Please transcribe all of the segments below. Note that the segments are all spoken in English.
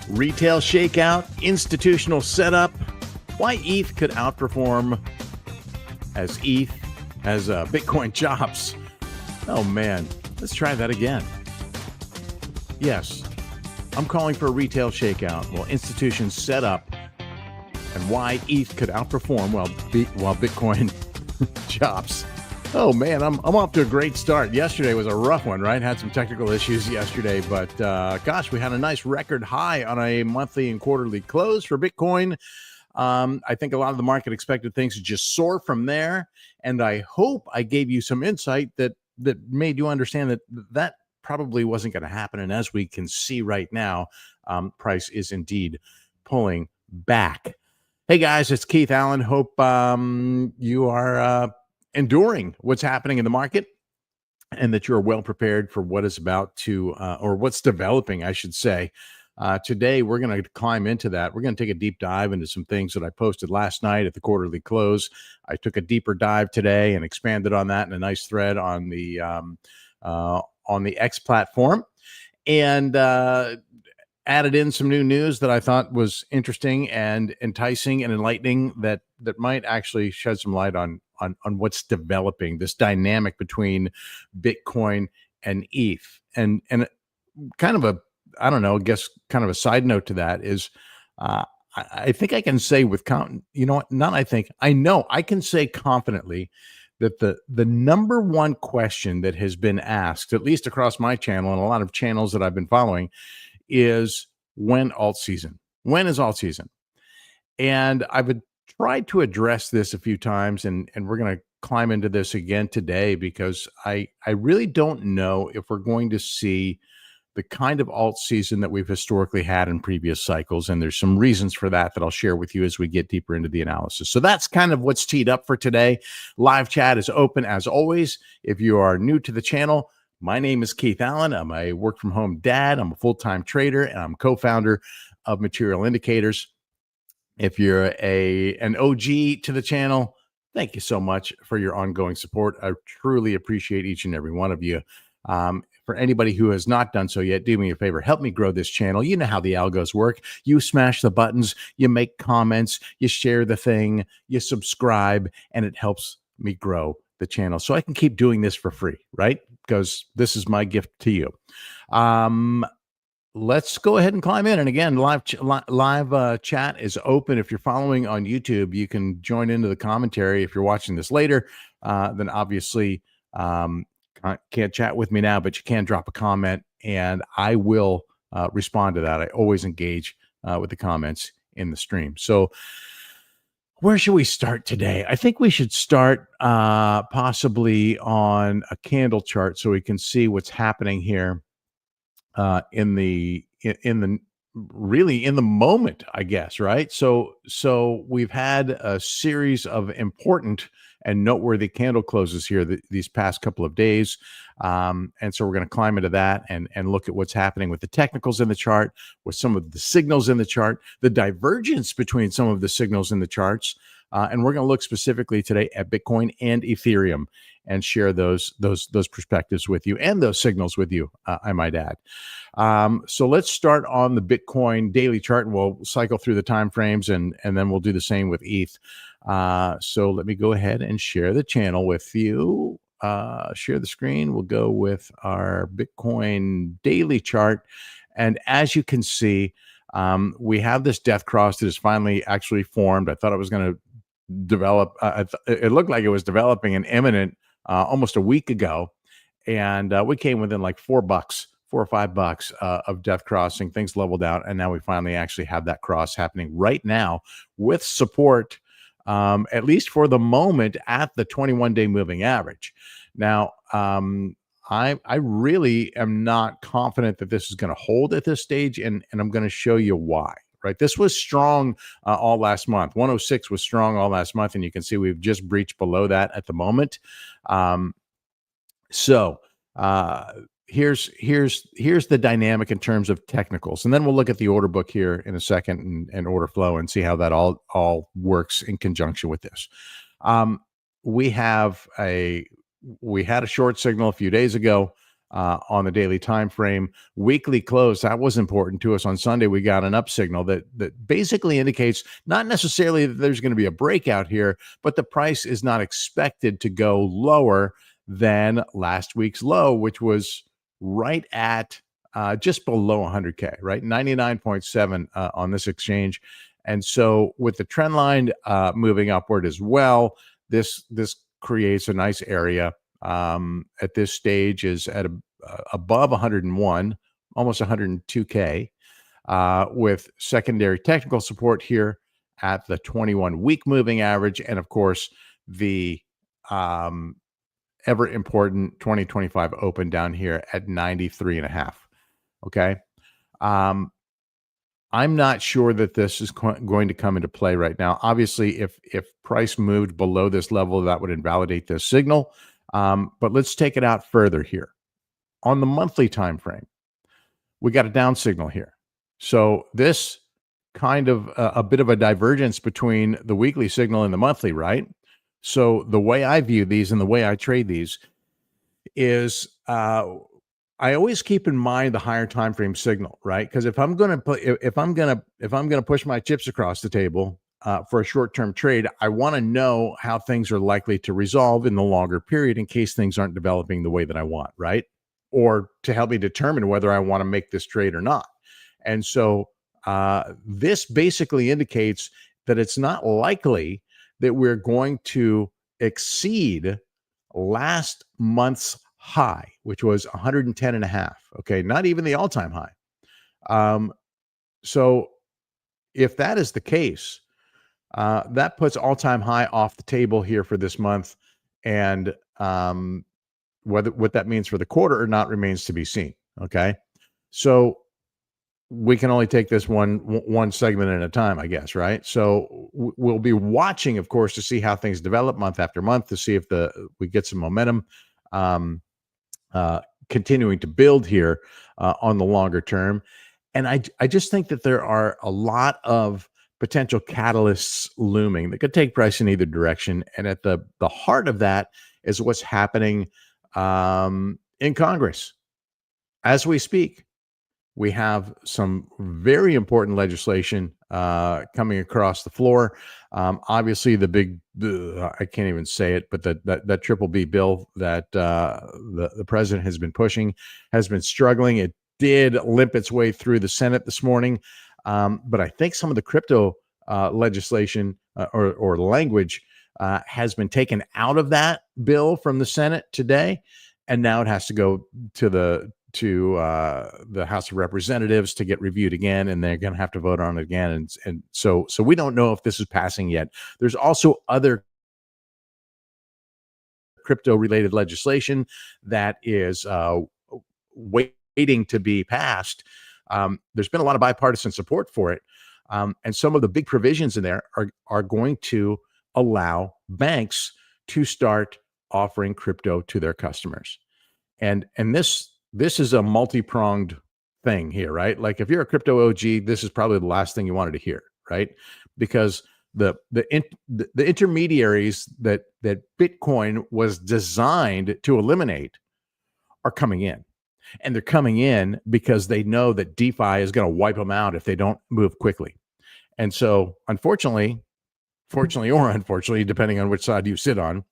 Retail shakeout, institutional setup, why ETH could outperform as Bitcoin chops. Oh man, let's try that again. Yes, I'm calling for a retail shakeout while institutions set up and why ETH could outperform while Bitcoin chops. Oh man, I'm off to a great start. Yesterday was a rough one, right? Had some technical issues yesterday, but gosh, we had a nice record high on a monthly and quarterly close for Bitcoin. I think a lot of the market expected things to just soar from there, and I hope I gave you some insight that made you understand that probably wasn't going to happen. And as we can see right now, price is indeed pulling back. Hey guys, it's Keith Allen. Hope you are enduring what's happening in the market and that you're well prepared for what is about to, or what's developing, I should say. Today, we're going to climb into that. We're going to take a deep dive into some things that I posted last night at the quarterly close. I took a deeper dive today and expanded on that in a nice thread on the X platform, and added in some new news that I thought was interesting and enticing and enlightening that might actually shed some light on what's developing, this dynamic between Bitcoin and ETH. And kind of a, I don't know, I guess kind of a side note to that is I think I can say with I know I can say confidently that the number one question that has been asked, at least across my channel and a lot of channels that I've been following, is when alt season? When is alt season? And I've tried to address this a few times, and we're going to climb into this again today because I really don't know if we're going to see the kind of alt season that we've historically had in previous cycles. And there's some reasons for that I'll share with you as we get deeper into the analysis. So that's kind of what's teed up for today. Live chat is open as always. If you are new to the channel, my name is Keith Allen. I'm a work from home dad. I'm a full-time trader, and I'm co-founder of Material Indicators. If you're an OG to the channel, thank you so much for your ongoing support. I truly appreciate each and every one of you. For anybody who has not done so yet, do me a favor, help me grow this channel. You know how the algos work. You smash the buttons, you make comments, you share the thing, you subscribe, and it helps me grow the channel so I can keep doing this for free, right? Because this is my gift to you. Let's go ahead and climb in. And again, live chat is open. If you're following on YouTube, you can join into the commentary. If you're watching this later, then obviously can't chat with me now, but you can drop a comment and I will respond to that. I always engage with the comments in the stream. So where should we start today? I think we should start possibly on a candle chart so we can see what's happening here in the moment, I guess, right? So we've had a series of important and noteworthy candle closes here these past couple of days. And so we're going to climb into that and look at what's happening with the technicals in the chart, with some of the signals in the chart, the divergence between some of the signals in the charts. And we're going to look specifically today at Bitcoin and Ethereum and share those perspectives with you and those signals with you, I might add. So let's start on the Bitcoin daily chart, and we'll cycle through the time frames, and then we'll do the same with ETH. So let me go ahead and share the channel with you. Share the screen. We'll go with our Bitcoin daily chart. And as you can see, we have this death cross that is finally actually formed. I thought it was going to develop. It looked like it was developing an imminent almost a week ago. And we came within like $4 or $5 of death crossing. Things leveled out. And now we finally actually have that cross happening right now with support, at least for the moment, at the 21-day moving average. Now, I really am not confident that this is going to hold at this stage, and I'm going to show you why. Right, this was strong all last month. 106 was strong all last month, and you can see we've just breached below that at the moment. So here's the dynamic in terms of technicals, and then we'll look at the order book here in a second and order flow and see how that all works in conjunction with this. We had a short signal a few days ago. on the daily time frame. Weekly close, that was important to us. On Sunday, we got an up signal that basically indicates not necessarily that there's going to be a breakout here, but the price is not expected to go lower than last week's low, which was right at just below 100K, right? 99.7 on this exchange. And so with the trend line moving upward as well, this creates a nice area. At this stage is at above 101, almost 102K, with secondary technical support here at the 21-week moving average. And of course, the ever important 2025 open down here at 93.5. Okay. I'm not sure that this is going to come into play right now. Obviously, if price moved below this level, that would invalidate this signal. But let's take it out further here. On the monthly time frame, we got a down signal here. So this kind of a bit of a divergence between the weekly signal and the monthly, right? So the way I view these and the way I trade these is I always keep in mind the higher time frame signal, right? Because if I'm going to push my chips across the table for a short-term trade, I want to know how things are likely to resolve in the longer period in case things aren't developing the way that I want, right? Or to help me determine whether I want to make this trade or not. And so this basically indicates that it's not likely that we're going to exceed last month's high, which was 110.5. Okay, not even the all-time high. So if that is the case, that puts all-time high off the table here for this month, and what that means for the quarter or not remains to be seen. Okay, so we can only take this one segment at a time, I guess, right? So we'll be watching, of course, to see how things develop month after month, to see if we get some momentum continuing to build here on the longer term. And I just think that there are a lot of potential catalysts looming that could take price in either direction. And at the heart of that is what's happening in Congress. As we speak, we have some very important legislation coming across the floor. Obviously, the big, I can't even say it, but that triple B bill that the president has been pushing has been struggling. It did limp its way through the Senate this morning. But I think some of the crypto legislation or language has been taken out of that bill from the Senate today. And now it has to go to the House of Representatives to get reviewed again, and they're going to have to vote on it again. And so we don't know if this is passing yet. There's also other crypto-related legislation that is waiting to be passed. There's been a lot of bipartisan support for it, and some of the big provisions in there are going to allow banks to start offering crypto to their customers, and this is a multi-pronged thing here, right? Like if you're a crypto OG, this is probably the last thing you wanted to hear, right? Because the intermediaries that Bitcoin was designed to eliminate are coming in. And they're coming in because they know that DeFi is going to wipe them out if they don't move quickly. And so, fortunately or unfortunately, depending on which side you sit on,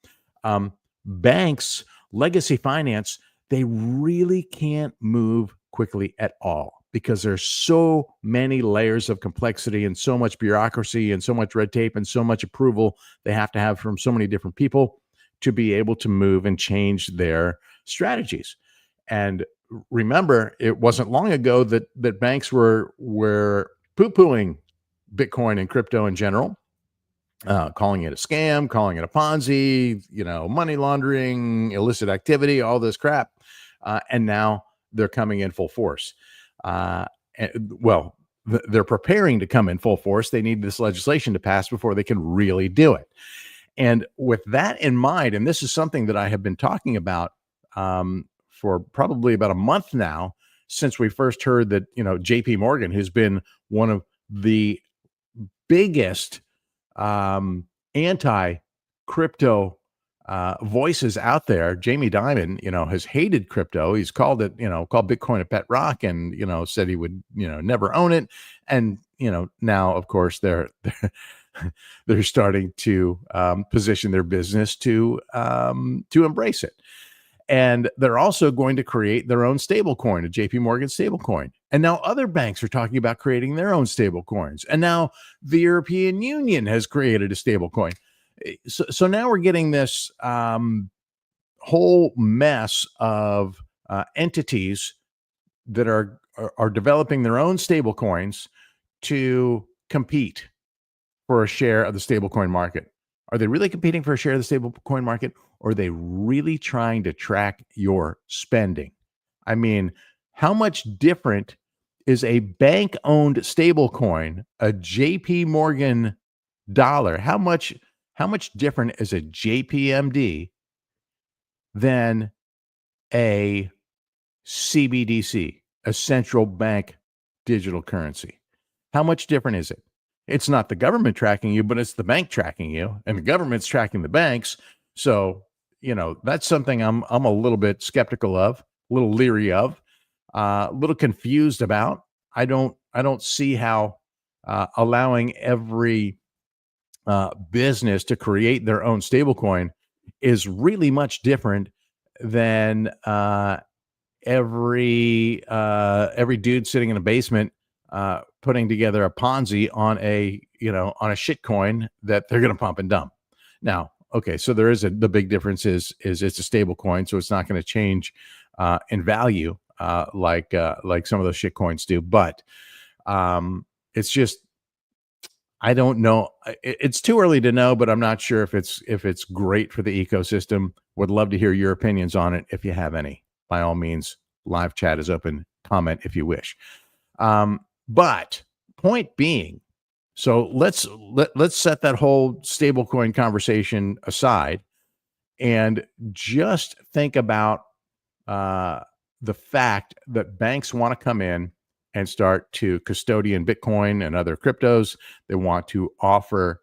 banks, legacy finance, they really can't move quickly at all because there's so many layers of complexity and so much bureaucracy and so much red tape and so much approval they have to have from so many different people to be able to move and change their strategies. And remember, it wasn't long ago that banks were poo-pooing Bitcoin and crypto in general, calling it a scam, calling it a Ponzi, money laundering, illicit activity, all this crap. And now they're coming in full force. They're preparing to come in full force. They need this legislation to pass before they can really do it. And with that in mind, and this is something that I have been talking about for probably about a month now, since we first heard that, JP Morgan, who's been one of the biggest anti-crypto voices out there. Jamie Dimon, has hated crypto. He's called it, called Bitcoin a pet rock, and said he would, never own it. And now, of course, they're starting to position their business to embrace it. And they're also going to create their own stable coin, a JP Morgan stable coin. And now other banks are talking about creating their own stable coins. And now the European Union has created a stable coin. So now we're getting this whole mess of entities that are developing their own stable coins to compete for a share of the stablecoin market. Are they really competing for a share of the stablecoin market, or are they really trying to track your spending? I mean, how much different is a bank-owned stablecoin, a JP Morgan dollar? How much different is a JPMD than a CBDC, a central bank digital currency? How much different is it? It's not the government tracking you, but it's the bank tracking you, and the government's tracking the banks. So, that's something I'm a little bit skeptical of, a little leery of, a little confused about. I don't see how allowing every business to create their own stablecoin is really much different than every dude sitting in a basement putting together a Ponzi on a shit coin that they're going to pump and dump. Now, okay, so there is the big difference is it's a stable coin, so it's not going to change in value like some of those shit coins do. But it's just, I don't know. It's too early to know, but I'm not sure if it's great for the ecosystem. Would love to hear your opinions on it if you have any. By all means, live chat is open. Comment if you wish. But point being, so let's set that whole stablecoin conversation aside and just think about the fact that banks want to come in and start to custodian Bitcoin and other cryptos. They want to offer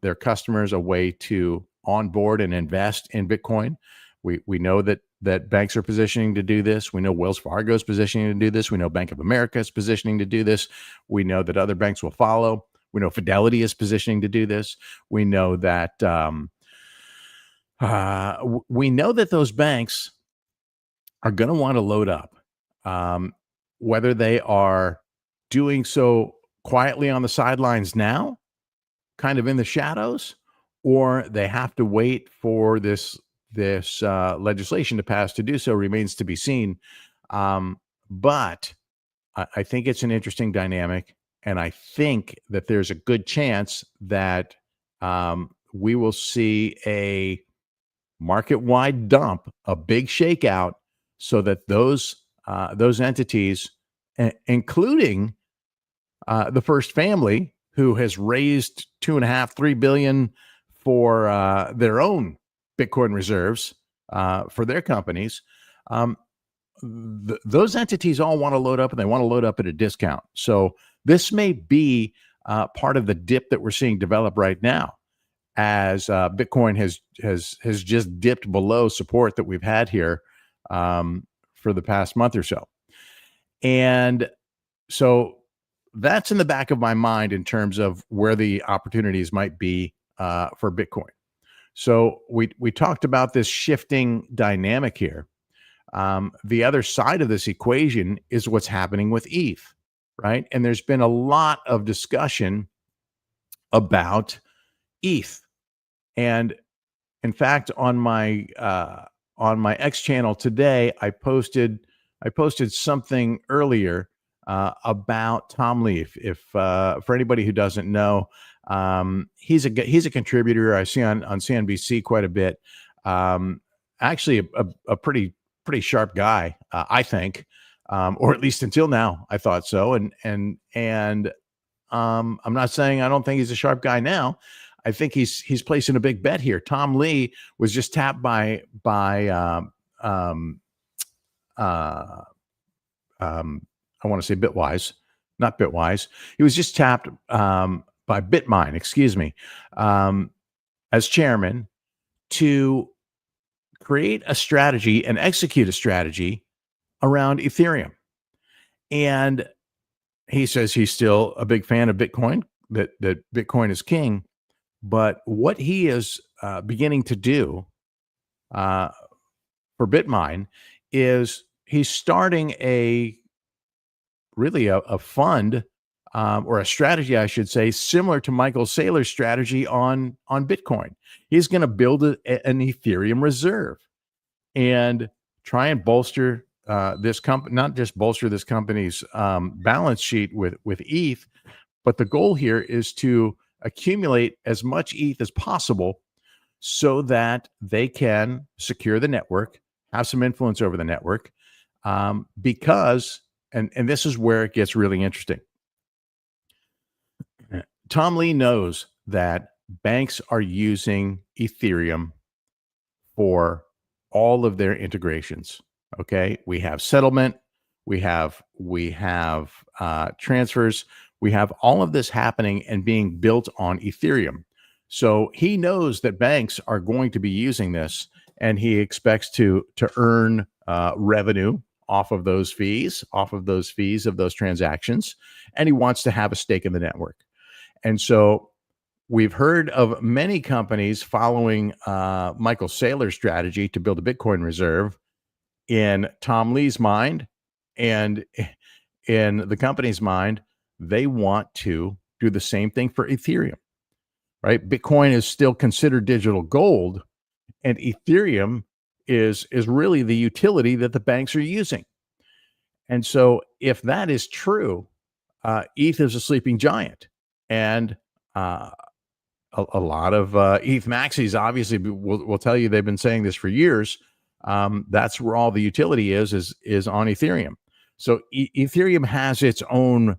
their customers a way to onboard and invest in Bitcoin. We know that banks are positioning to do this. We know Wells Fargo is positioning to do this. We know Bank of America is positioning to do this. We know that other banks will follow. We know Fidelity is positioning to do this. We know that those banks are going to want to load up, whether they are doing so quietly on the sidelines now, kind of in the shadows, or they have to wait for this legislation to pass to do so, remains to be seen. But I think it's an interesting dynamic, and I think that there's a good chance that we will see a market-wide dump, a big shakeout, so that those entities, including the First Family, who has raised $2.5-3 billion for their own Bitcoin reserves for their companies, those entities all want to load up, and they want to load up at a discount. So this may be part of the dip that we're seeing develop right now, as Bitcoin has just dipped below support that we've had here for the past month or so. And so that's in the back of my mind in terms of where the opportunities might be for Bitcoin. So we talked about this shifting dynamic here. The other side of this equation is what's happening with ETH, right? And there's been a lot of discussion about ETH. And in fact, on my X channel today, I posted something earlier about Tom Lee. If for anybody who doesn't know, he's a contributor I see on CNBC quite a bit. Actually, a pretty sharp guy, I think, or at least until now, I thought so. And I'm not saying I don't think he's a sharp guy now. I think he's placing a big bet here. Tom Lee was just tapped by I want to say Bitwise, not Bitwise. He was just tapped by Bitmine, excuse me, as chairman to create a strategy and execute a strategy around Ethereum. And he says he's still a big fan of Bitcoin, that Bitcoin is king. But what he is beginning to do for BitMine is he's starting a fund or a strategy, I should say, similar to Michael Saylor's strategy on Bitcoin. He's going to build an Ethereum reserve and try and bolster this company, not just bolster this company's balance sheet with ETH, but the goal here is to accumulate as much ETH as possible so that they can secure the network, have some influence over the network, because, and this is where it gets really interesting. Tom Lee knows that banks are using Ethereum for all of their integrations. Okay, we have settlement, we have transfers, we have all of this happening and being built on Ethereum. So he knows that banks are going to be using this, and he expects to earn revenue off of those fees of those transactions, and he wants to have a stake in the network. And so we've heard of many companies following Michael Saylor's strategy to build a Bitcoin reserve. In Tom Lee's mind and in the company's mind, they want to do the same thing for Ethereum, right? Bitcoin is still considered digital gold, and Ethereum is really the utility that the banks are using. And so if that is true, ETH is a sleeping giant. And a lot of ETH maxis obviously will tell you, they've been saying this for years. That's where all the utility is on Ethereum. So Ethereum has its own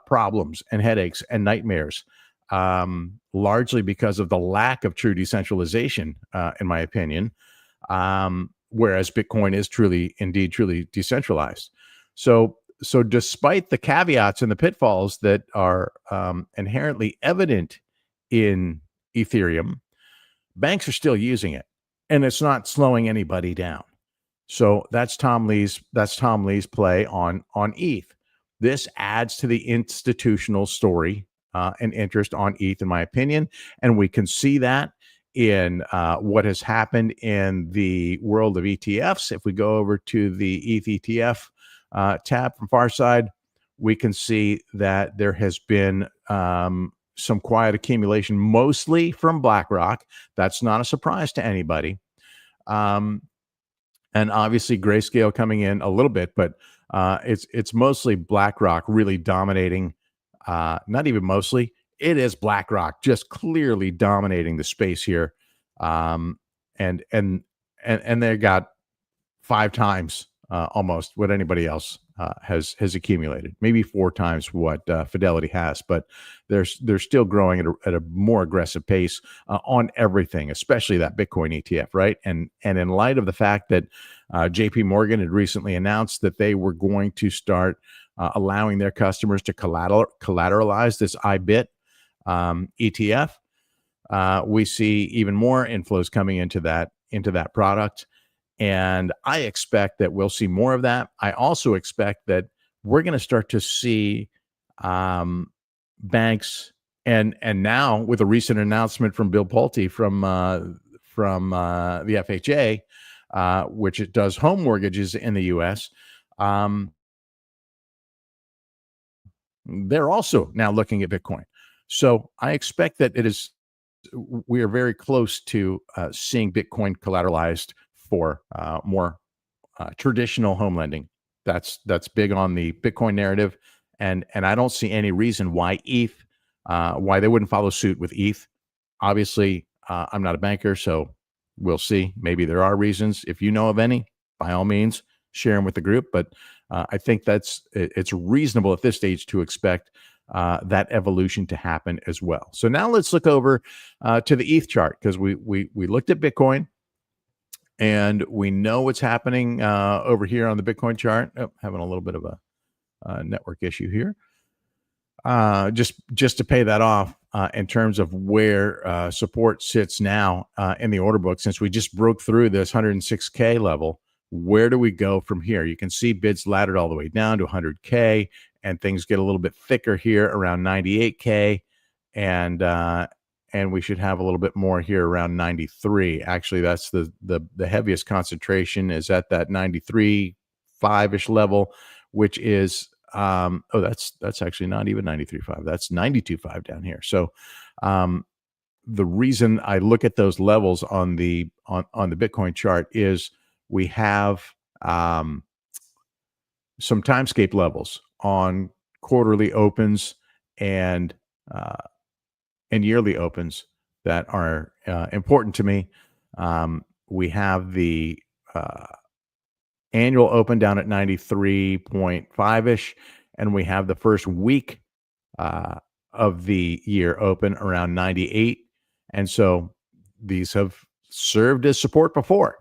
problems and headaches and nightmares, largely because of the lack of true decentralization, in my opinion, whereas Bitcoin is truly decentralized. So despite the caveats and the pitfalls that are inherently evident in Ethereum, banks are still using it, and it's not slowing anybody down. So that's Tom Lee's play on ETH. This adds to the institutional story and interest on ETH, in my opinion, and we can see that in what has happened in the world of ETFs. If we go over to the ETH ETF tab from Farside, we can see that there has been some quiet accumulation, mostly from BlackRock. That's not a surprise to anybody. And obviously Grayscale coming in a little bit, but it's mostly BlackRock really dominating. Not even mostly, it is BlackRock just clearly dominating the space here. And they got 5 times almost what anybody else has accumulated, maybe 4 times what Fidelity has, but they're still growing at a more aggressive pace on everything, especially that Bitcoin ETF, right? And in light of the fact that JP Morgan had recently announced that they were going to start allowing their customers to collateralize this IBIT ETF, we see even more inflows coming into that product. And I expect that we'll see more of that. I also expect that we're going to start to see banks, and now with a recent announcement from Bill Pulte from the FHA, which it does home mortgages in the U.S., they're also now looking at Bitcoin. So I expect that we are very close to seeing Bitcoin collateralized for more traditional home lending. That's big on the Bitcoin narrative, and I don't see any reason why why they wouldn't follow suit with ETH. Obviously, I'm not a banker, so we'll see. Maybe there are reasons. If you know of any, by all means, share them with the group. But I think it's reasonable at this stage to expect that evolution to happen as well. So now let's look over to the ETH chart, because we looked at Bitcoin. And we know what's happening over here on the Bitcoin chart. Oh, having a little bit of a network issue here. Just to pay that off, in terms of where support sits now in the order book, since we just broke through this 106K level. Where do we go from here? You can see bids laddered all the way down to 100K, and things get a little bit thicker here around 98K, and we should have a little bit more here around 93. Actually, that's the heaviest concentration is at that 93.5-ish level, which is that's actually not even 93.5. That's 92.5 down here. So the reason I look at those levels on the Bitcoin chart is we have some timescape levels on quarterly opens and yearly opens that are important to me. We have the annual open down at 93.5-ish, and we have the first week of the year open around 98. And so these have served as support before,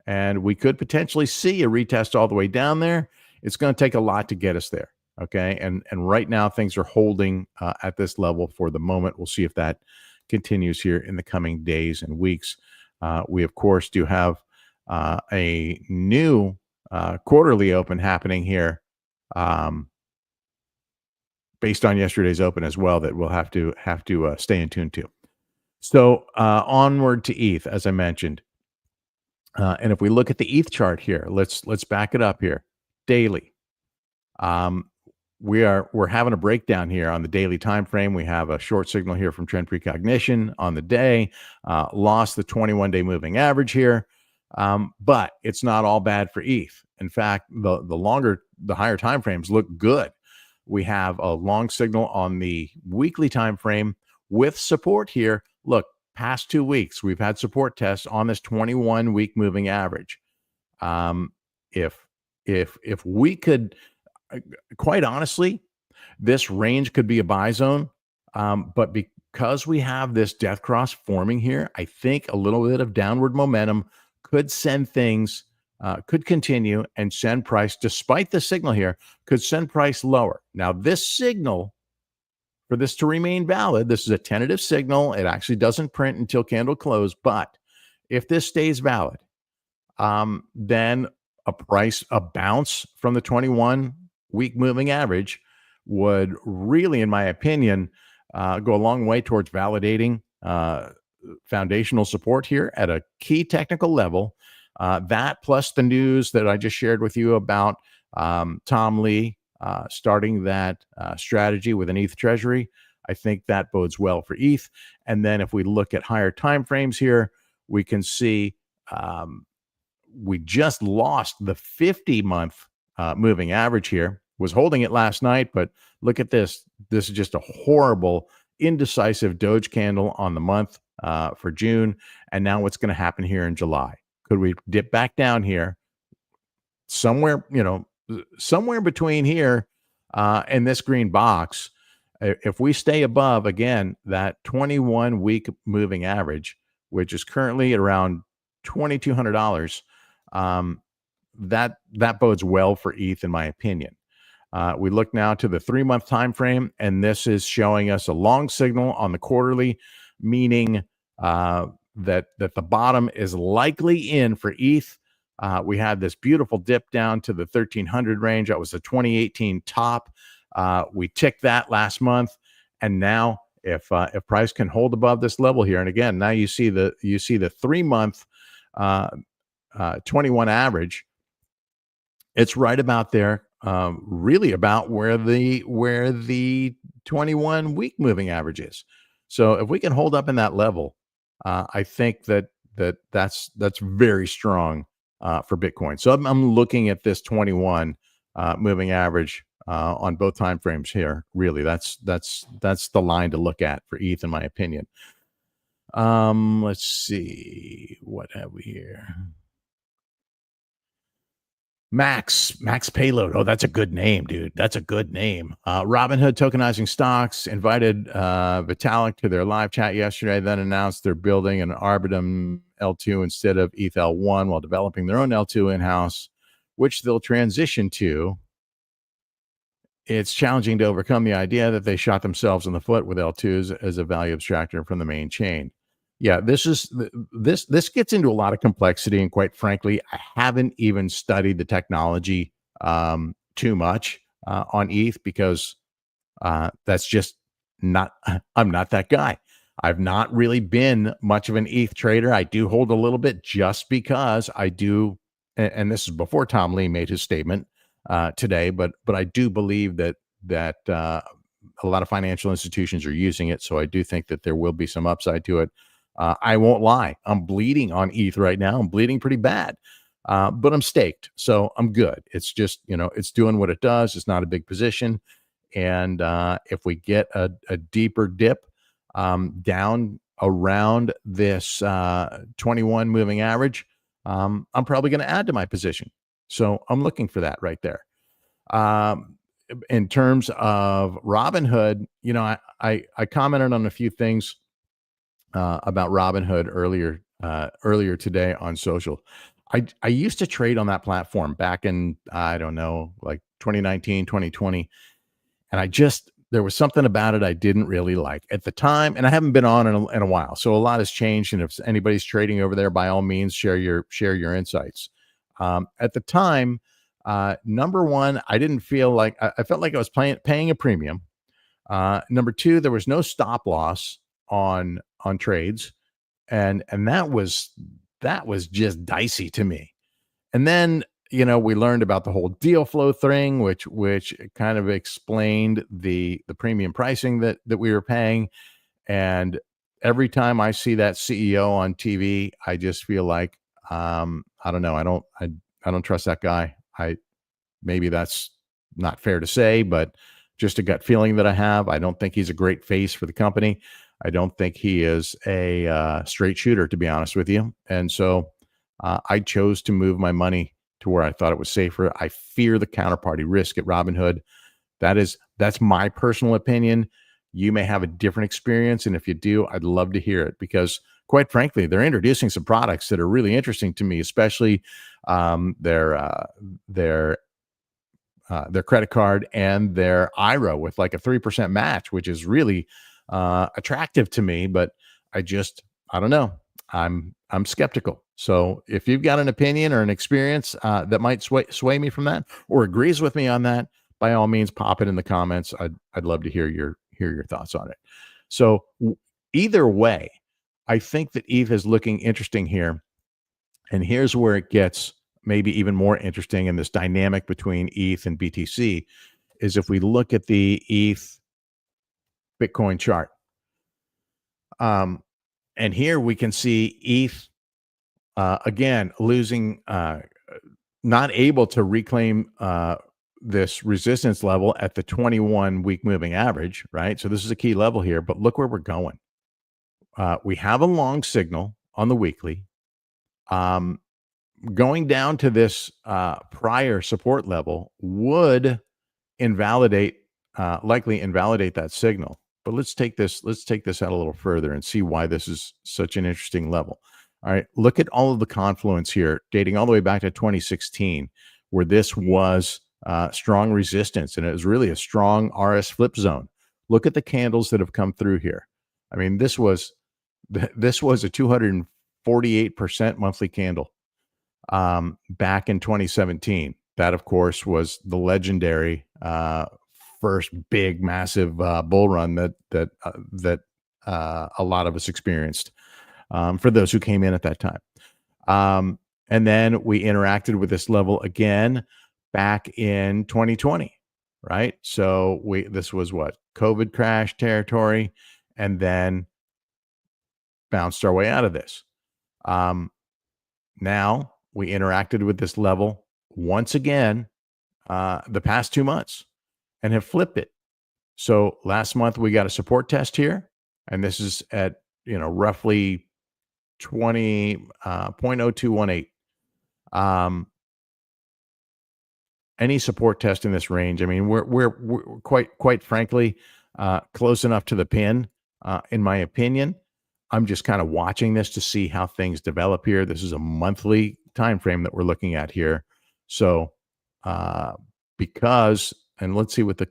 and we could potentially see a retest all the way down there. It's going to take a lot to get us there. Okay. And right now things are holding at this level for the moment. We'll see if that continues here in the coming days and weeks. We, of course, do have a new quarterly open happening here based on yesterday's open as well that we'll have to stay in tune to. So onward to ETH, as I mentioned. And if we look at the ETH chart here, let's back it up here. Daily. We're having a breakdown here on the daily time frame. We have a short signal here from trend precognition on the day, lost the 21-day moving average here, but it's not all bad for ETH. In fact, the higher time frames look good. We have a long signal on the weekly time frame with support here. Look, past 2 weeks we've had support tests on this 21-week moving average. If we could, quite honestly, this range could be a buy zone, but because we have this death cross forming here, I think a little bit of downward momentum could send things, could continue and send price, despite the signal here, could send price lower. Now, this signal, for this to remain valid, this is a tentative signal. It actually doesn't print until candle close, but if this stays valid, then a bounce from the 21-week moving average would really, in my opinion, go a long way towards validating foundational support here at a key technical level. That plus the news that I just shared with you about Tom Lee starting that strategy with an ETH treasury, I think that bodes well for ETH. And then if we look at higher time frames here, we can see we just lost the 50-month moving average here. Was holding it last night, but look at this. This is just a horrible, indecisive Doge candle on the month for June. And now what's going to happen here in July? Could we dip back down here somewhere, somewhere between here and this green box? If we stay above, again, that 21-week moving average, which is currently at around $2,200, that bodes well for ETH, in my opinion. We look now to the 3-month time frame, and this is showing us a long signal on the quarterly, meaning that the bottom is likely in for ETH. We had this beautiful dip down to the 1,300 range. That was the 2018 top. We ticked that last month, and now if price can hold above this level here, and again, now you see the 3-month 21 average. It's right about there, really about where the 21-week moving average is. So if we can hold up in that level, I think that's very strong for Bitcoin. So I'm looking at this 21 moving average on both time frames here. Really, that's the line to look at for ETH, in my opinion. Let's see, what have we here? Max Payload. Oh, that's a good name, dude. That's a good name. Robinhood tokenizing stocks invited Vitalik to their live chat yesterday, then announced they're building an Arbitrum L2 instead of ETH L1 while developing their own L2 in-house, which they'll transition to it's challenging to overcome the idea that they shot themselves in the foot with L2s as a value abstractor from the main chain. Yeah, this gets into a lot of complexity, and quite frankly, I haven't even studied the technology too much on ETH because that's just not. I'm not that guy. I've not really been much of an ETH trader. I do hold a little bit just because I do, and this is before Tom Lee made his statement today. But I do believe that a lot of financial institutions are using it, so I do think that there will be some upside to it. I won't lie. I'm bleeding on ETH right now. I'm bleeding pretty bad, but I'm staked, so I'm good. It's just, it's doing what it does. It's not a big position. And if we get a deeper dip down around this 21 moving average, I'm probably going to add to my position. So I'm looking for that right there. In terms of Robinhood, I commented on a few things about Robinhood earlier today on social. I used to trade on that platform back in, I don't know, like 2019, 2020. And there was something about it I didn't really like at the time. And I haven't been on in a while. So a lot has changed. And if anybody's trading over there, by all means, share your insights. At the time, number one, I didn't feel like I felt like I was paying a premium. Number two, there was no stop loss on trades. And that was just dicey to me. And then, we learned about the whole deal flow thing, which kind of explained the premium pricing that we were paying. And every time I see that CEO on TV, I just feel like, I don't know. I don't trust that guy. Maybe that's not fair to say, but just a gut feeling that I have. I don't think he's a great face for the company. I don't think he is a straight shooter, to be honest with you. And so I chose to move my money to where I thought it was safer. I fear the counterparty risk at Robinhood. That's my personal opinion. You may have a different experience, and if you do, I'd love to hear it, because quite frankly, they're introducing some products that are really interesting to me, especially their credit card and their IRA with like a 3% match, which is really attractive to me. But I don't know. I'm skeptical. So if you've got an opinion or an experience that might sway me from that, or agrees with me on that, by all means, pop it in the comments. I'd love to hear your thoughts on it. So either way, I think that ETH is looking interesting here. And here's where it gets maybe even more interesting in this dynamic between ETH and BTC, is if we look at the ETH Bitcoin chart. And here we can see ETH again losing, not able to reclaim this resistance level at the 21-week moving average, right? So this is a key level here, but look where we're going. We have a long signal on the weekly. Going down to this prior support level would likely invalidate that signal. But let's take this out a little further and see why this is such an interesting level. All right, look at all of the confluence here, dating all the way back to 2016, where this was strong resistance, and it was really a strong RS flip zone. Look at the candles that have come through here. I mean, this was a 248% monthly candle back in 2017. That, of course, was the legendary first big, massive bull run that a lot of us experienced. For those who came in at that time. And then we interacted with this level again back in 2020, right? So this was what? COVID crash territory, and then bounced our way out of this. Now we interacted with this level once again the past 2 months and have flipped it. So last month we got a support test here, and this is at roughly 0.0218. Any support test in this range, I mean, we're quite frankly close enough to the pin, in my opinion. I'm just kind of watching this to see how things develop here. This is a monthly time frame that we're looking at here. So because And let's see what the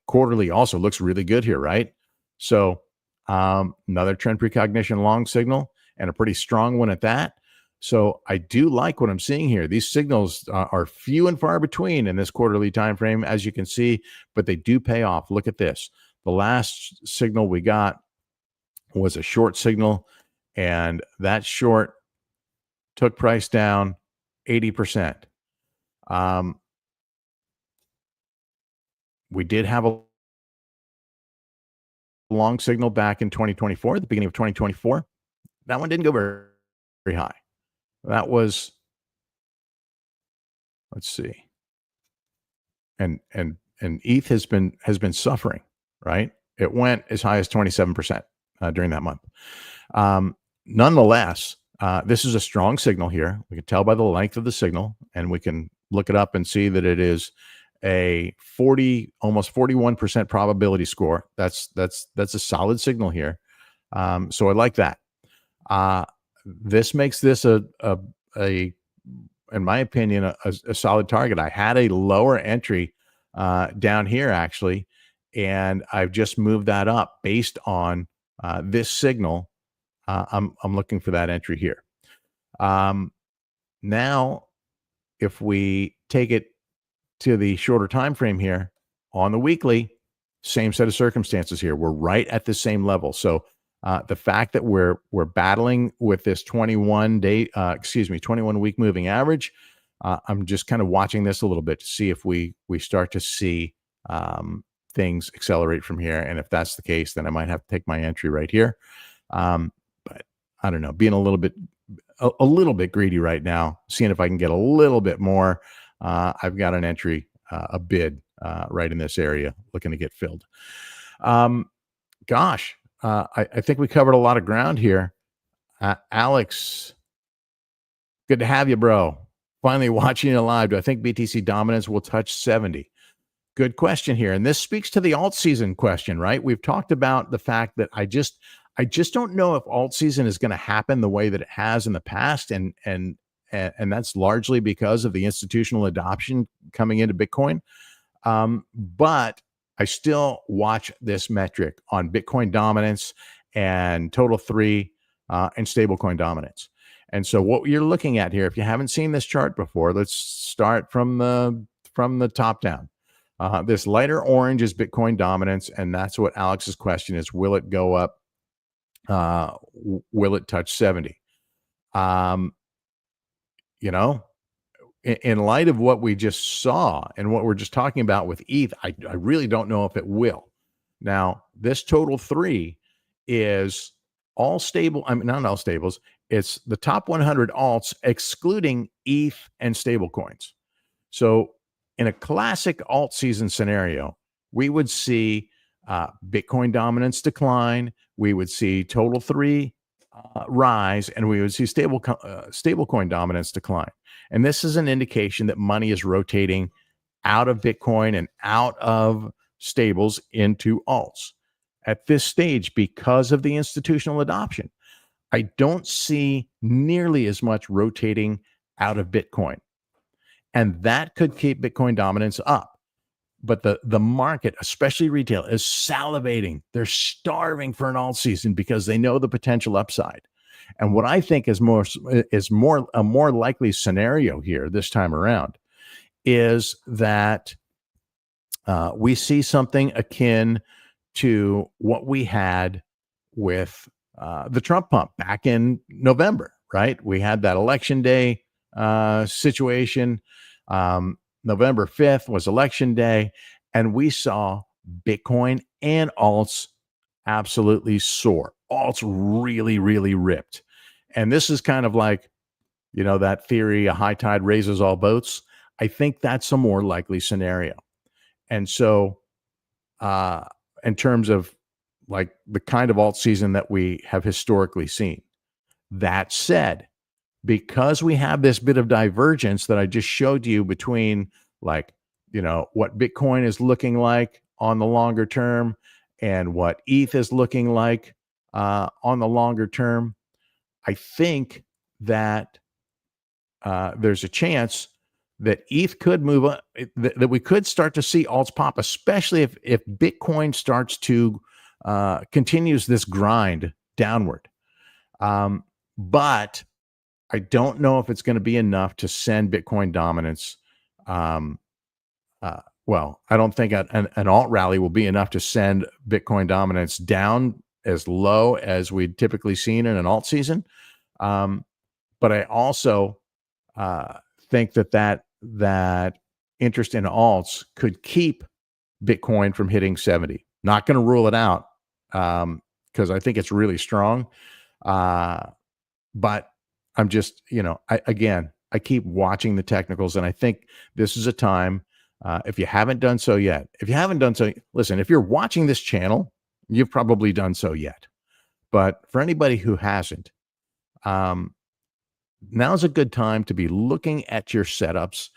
quarterly also looks really good here, right? So another trend precognition long signal, and a pretty strong one at that. So I do like what I'm seeing here. These signals are few and far between in this quarterly time frame, as you can see, but they do pay off. Look at this. The last signal we got was a short signal, and that short took price down 80%. We did have a long signal back in 2024, at the beginning of 2024. That one didn't go very high. That was, let's see, and ETH has been suffering, right? It went as high as 27% during that month. Nonetheless, this is a strong signal here. We can tell by the length of the signal, and we can look it up and see that it is a almost 41% probability score. That's a solid signal here. So I like that. This makes this a in my opinion, a solid target. I had a lower entry down here actually, and I've just moved that up based on this signal. I'm looking for that entry here. Now, if we take it to the shorter time frame here on the weekly, same set of circumstances here. We're right at the same level. So the fact that we're battling with this 21 week moving average, I'm just kind of watching this a little bit to see if we start to see things accelerate from here. And if that's the case, then I might have to take my entry right here. But I don't know, being a little bit greedy right now, seeing if I can get a little bit more. I've got an entry, a bid right in this area, looking to get filled. I think we covered a lot of ground here. Alex, good to have you, bro. Finally watching you live. Do I think BTC dominance will touch 70? Good question here. And this speaks to the alt season question, right? We've talked about the fact that I just don't know if alt season is going to happen the way that it has in the past. And that's largely because of the institutional adoption coming into Bitcoin. But I still watch this metric on Bitcoin dominance and total 3 and stablecoin dominance. And so what you're looking at here, if you haven't seen this chart before, let's start from the top down. This lighter orange is Bitcoin dominance, and that's what Alex's question is: will it go up? Will it touch 70? In light of what we just saw and what we're just talking about with ETH, I really don't know if it will. Now, this total 3 is all stable. I mean, not all stables. It's the top 100 alts, excluding ETH and stable coins. So in a classic alt season scenario, we would see Bitcoin dominance decline. We would see total 3 rise, and we would see stablecoin dominance decline. And this is an indication that money is rotating out of Bitcoin and out of stables into alts. At this stage, because of the institutional adoption, I don't see nearly as much rotating out of Bitcoin. And that could keep Bitcoin dominance up. But the market, especially retail, is salivating. They're starving for an alt season because they know the potential upside. And what I think is a more likely scenario here this time around is that we see something akin to what we had with the Trump pump back in November, right? We had that election day situation. November 5th was election day, and we saw Bitcoin and alts absolutely soar. Alts really, really ripped. And this is kind of like, that theory, a high tide raises all boats. I think that's a more likely scenario. And so in terms of like the kind of alt season that we have historically seen, that said, because we have this bit of divergence that I just showed you between what Bitcoin is looking like on the longer term and what ETH is looking like on the longer term, I think that there's a chance that ETH could move up, that we could start to see alts pop, especially if Bitcoin starts to continues this grind downward. But I don't know if it's going to be enough to send Bitcoin dominance. Well, I don't think an alt rally will be enough to send Bitcoin dominance down as low as we'd typically seen in an alt season. But I also think that interest in alts could keep Bitcoin from hitting 70. Not going to rule it out because I think it's really strong. But I'm just, I keep watching the technicals, and I think this is a time. If you haven't done so yet, listen, if you're watching this channel, you've probably done so yet. But for anybody who hasn't, now's a good time to be looking at your setups,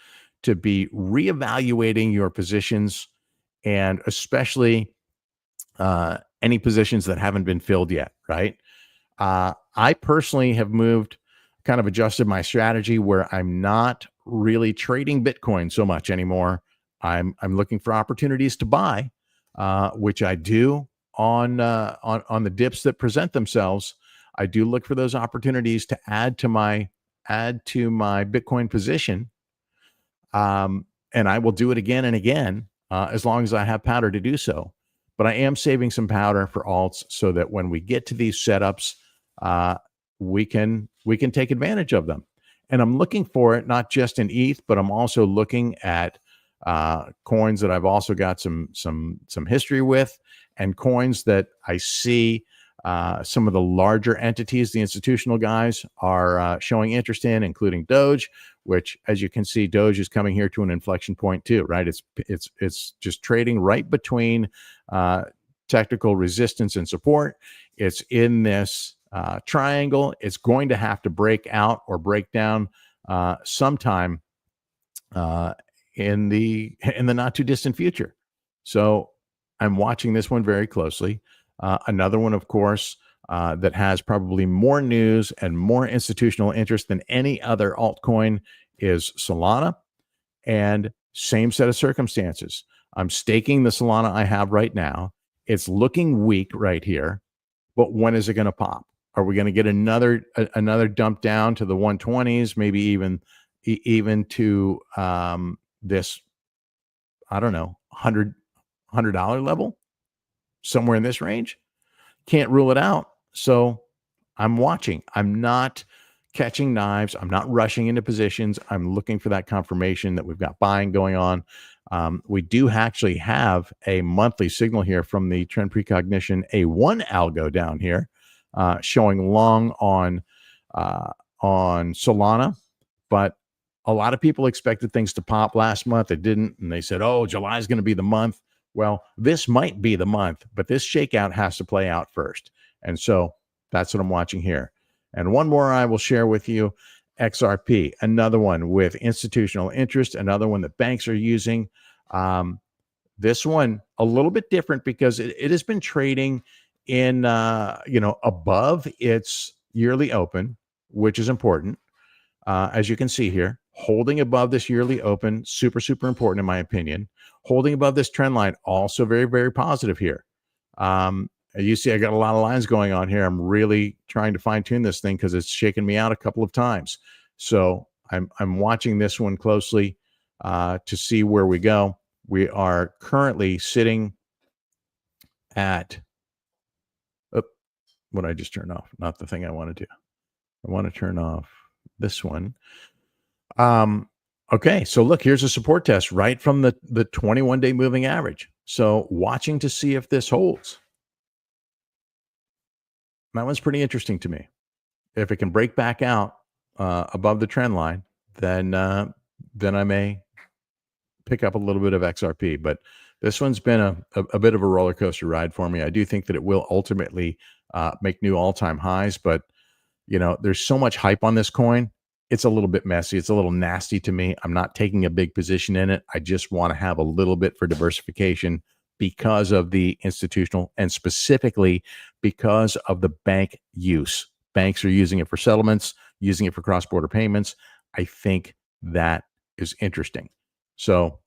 to be reevaluating your positions, and especially any positions that haven't been filled yet, right? I personally have kind of adjusted my strategy where I'm not really trading Bitcoin so much anymore. I'm looking for opportunities to buy, which I do on the dips that present themselves. I do look for those opportunities to add to my Bitcoin position, and I will do it again and again as long as I have powder to do so. But I am saving some powder for alts so that when we get to these setups, we can take advantage of them. And I'm looking for it not just in ETH, but I'm also looking at coins that I've also got some history with, and coins that I see some of the larger entities, the institutional guys, are showing interest in, including Doge, which, as you can see, Doge is coming here to an inflection point too, right? It's just trading right between technical resistance and support. It's in this triangle. It's going to have to break out or break down sometime in the not too distant future. So I'm watching this one very closely. Another one, of course, that has probably more news and more institutional interest than any other altcoin is Solana. And same set of circumstances. I'm staking the Solana I have right now. It's looking weak right here, but when is it going to pop? Are we going to get another dump down to the 120s, maybe even to this, I don't know, $100 level, somewhere in this range? Can't rule it out. So I'm watching. I'm not catching knives. I'm not rushing into positions. I'm looking for that confirmation that we've got buying going on. We do actually have a monthly signal here from the Trend Precognition A1 algo down here, showing long on Solana, but a lot of people expected things to pop last month. It didn't, and they said, "Oh, July is going to be the month." Well, this might be the month, but this shakeout has to play out first, and so that's what I'm watching here. And one more I will share with you: XRP, another one with institutional interest, another one that banks are using. This one a little bit different because it has been trading in above its yearly open, which is important. As you can see here, holding above this yearly open, super important in my opinion. Holding above this trend line, also very, very positive here. You see, I got a lot of lines going on here. I'm really trying to fine tune this thing because it's shaken me out a couple of times. So I'm watching this one closely to see where we go. We are currently sitting at what I just turned off, not the thing I want to do. I want to turn off this one. Okay, so look, here's a support test right from the 21-day moving average. So watching to see if this holds. That one's pretty interesting to me. If it can break back out above the trend line, then I may pick up a little bit of XRP. But this one's been a bit of a roller coaster ride for me. I do think that it will ultimately make new all-time highs, but there's so much hype on this coin. It's a little bit messy. It's a little nasty to me. I'm not taking a big position in it. I just want to have a little bit for diversification because of the institutional and specifically because of the bank use. Banks are using it for settlements, using it for cross-border payments. I think that is interesting. So,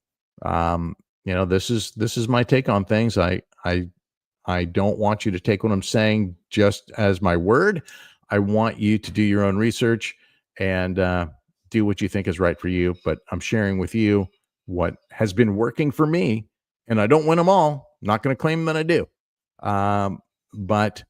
this is my take on things. I don't want you to take what I'm saying just as my word. I want you to do your own research and do what you think is right for you. But I'm sharing with you what has been working for me, and I don't win them all. I'm not going to claim that I do, but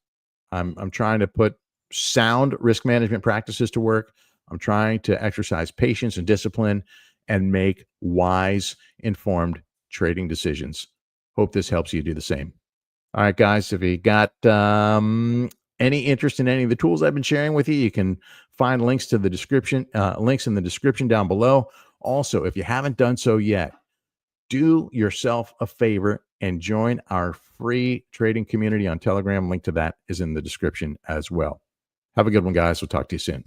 I'm trying to put sound risk management practices to work. I'm trying to exercise patience and discipline and make wise, informed trading decisions. Hope this helps you do the same. All right, guys, if you got any interest in any of the tools I've been sharing with you, you can find links to the description, links in the description down below. Also, if you haven't done so yet, do yourself a favor and join our free trading community on Telegram. Link to that is in the description as well. Have a good one, guys. We'll talk to you soon.